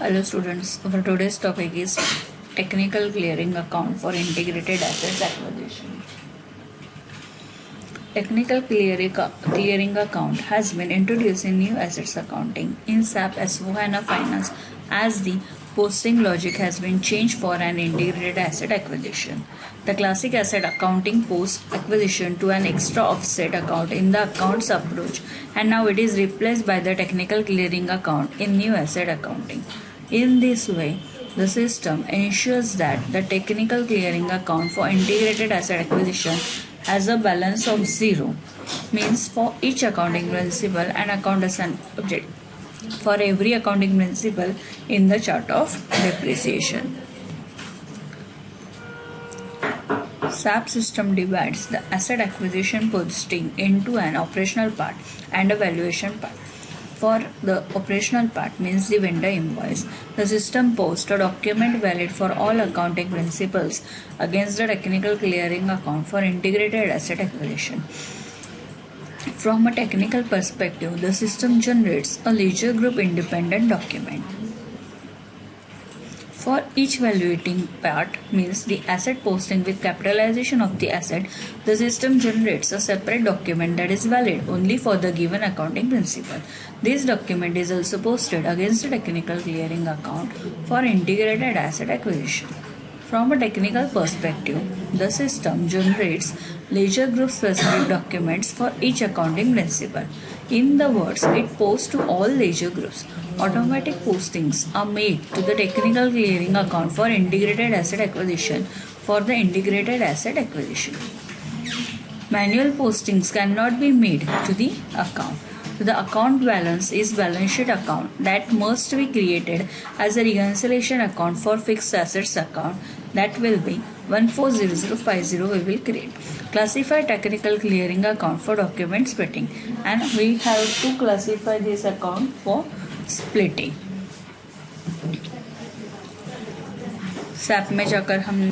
Hello students, our today's topic is technical clearing account for integrated assets acquisition. Technical clearing account has been introduced in new assets accounting in SAP S/4HANA Finance as the posting logic has been changed for an integrated asset acquisition. The classic asset accounting posts acquisition to an extra offset account in the accounts approach, and now it is replaced by the technical clearing account in new asset accounting. In this way, the system ensures that the technical clearing account for integrated asset acquisition has a balance of zero, means for each accounting principle and account as an object for every accounting principle in the chart of depreciation. SAP system divides the asset acquisition posting into an operational part and a valuation part. For the operational part, means the vendor invoice, the system posts a document valid for all accounting principles against the technical clearing account for integrated asset acquisition. From a technical perspective, the system generates a ledger group independent document. For each valuating part, means the asset posting with capitalization of the asset, the system generates a separate document that is valid only for the given accounting principle. This document is also posted against the technical clearing account for integrated asset acquisition. From a technical perspective, the system generates ledger group specific documents for each accounting principle. In the words, it posts to all ledger groups. Automatic postings are made to the technical clearing account for integrated asset acquisition for the integrated asset acquisition. Manual postings cannot be made to the account. The account balance is balance sheet account that must be created as a reconciliation account for fixed assets account. That will be 140050 we will create. Classify technical clearing account for document splitting, and we have to classify this account for splitting. SAP में जाकर हम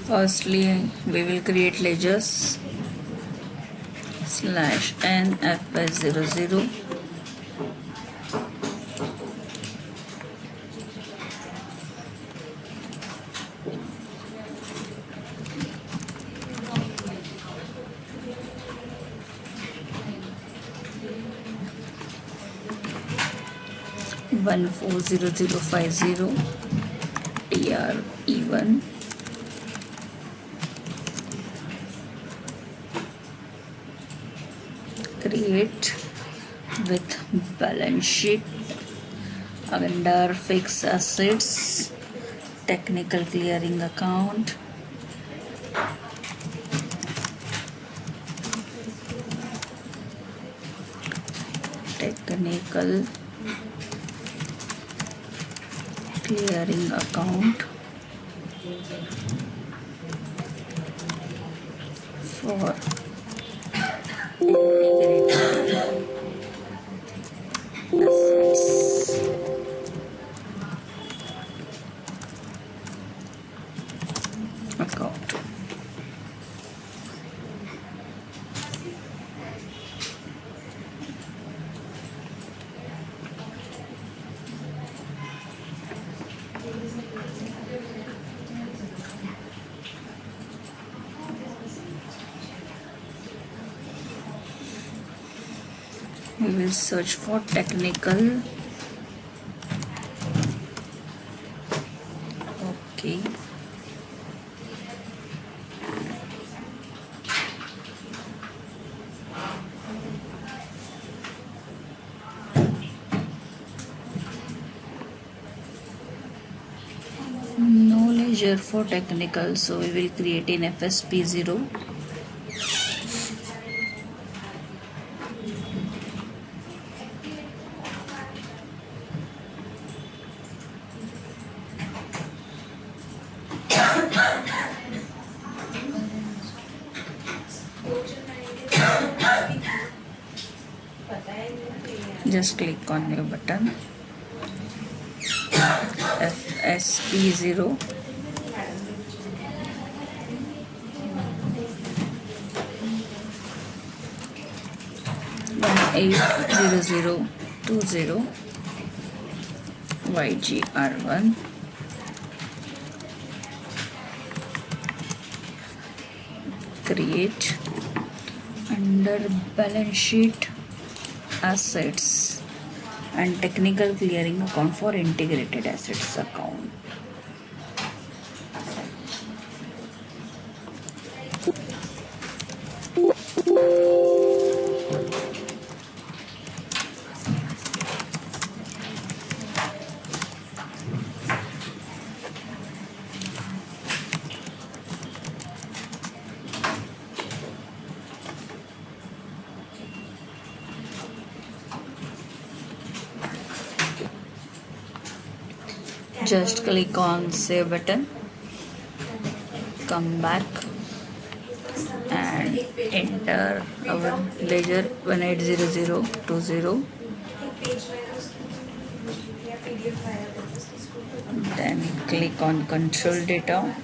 firstly we will create ledgers /NFS00 140050 TRE1 create with balance sheet under fixed assets technical clearing account technical clearing account for assets account. We will search for technical. Okay. No ledger for technical, so we will create in FSP0. Just click on your button FSP0 80020 YGR1 create under balance sheet assets and technical clearing account for integrated assets account. Just click on save button, come back and enter our ledger 180020, then click on control data,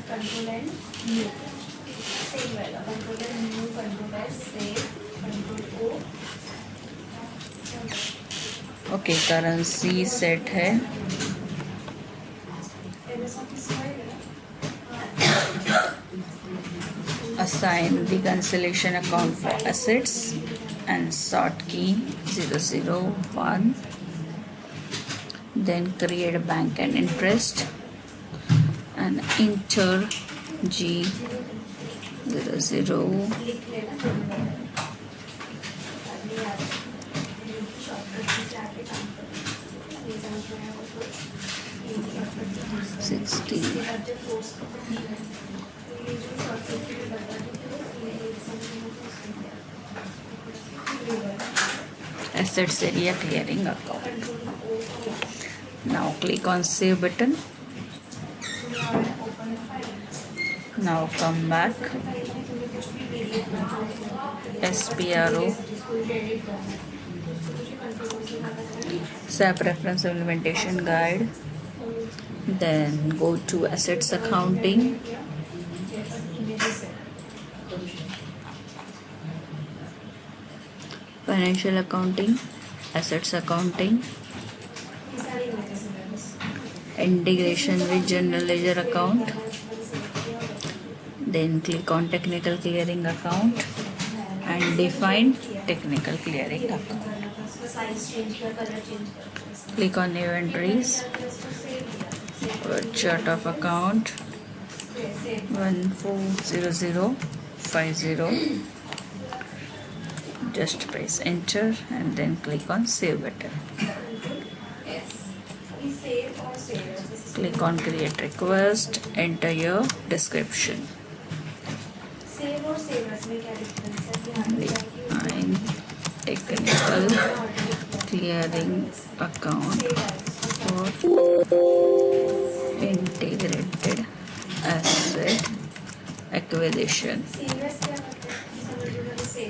okay, currency set है, assign the cancellation account for assets and sort key 001, then create a bank and interest and enter G00 60. Assets area clearing account. Now click on save button. Now come back, SPRO, SAP reference implementation guide, then go to assets accounting, financial accounting, assets accounting, integration with general ledger account, then click on technical clearing account and define technical clearing account. Click on new entries, chart of account 140050, just press enter and then click on save button. Click on create request, enter your description. Define technical clearing account for integrated asset acquisition.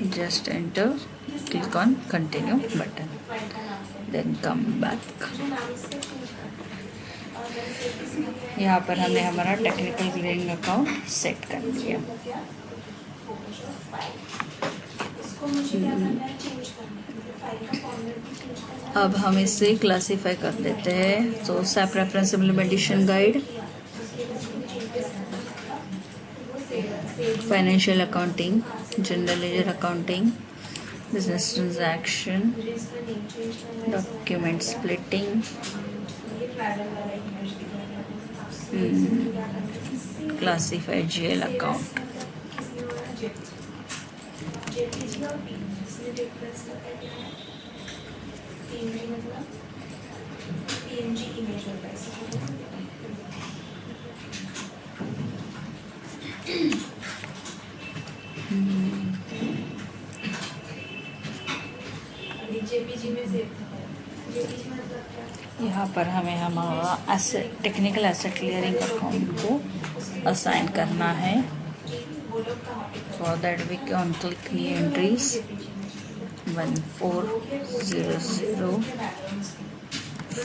Just enter, click on continue button, then come back. यहाँ पर हमने हमारा technical clearing account set कर दिया। अब हम इसे classify कर देते हैं। तो SAP reference implementation guide, financial accounting, general ledger accounting, business transaction, document splitting, classified GL account. यहाँ पर हमें हमारा asset technical asset clearing account को असाइन करना है। For that we can click new entries 140050,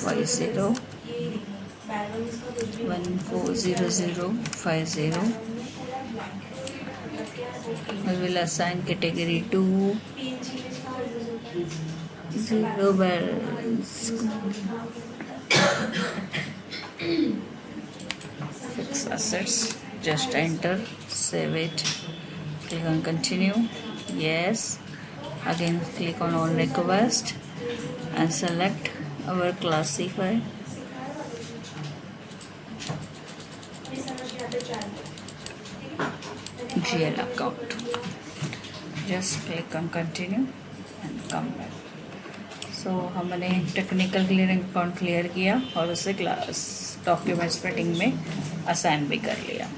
140050. We will assign category 2, zero balance. Fixed assets. Just enter, save it, click on continue. Yes. Again click on all request and select our classify. GL account. Just click on continue and come back. सो हमने technical clearing account clear किया और उसे class document splitting में assign भी कर लिया.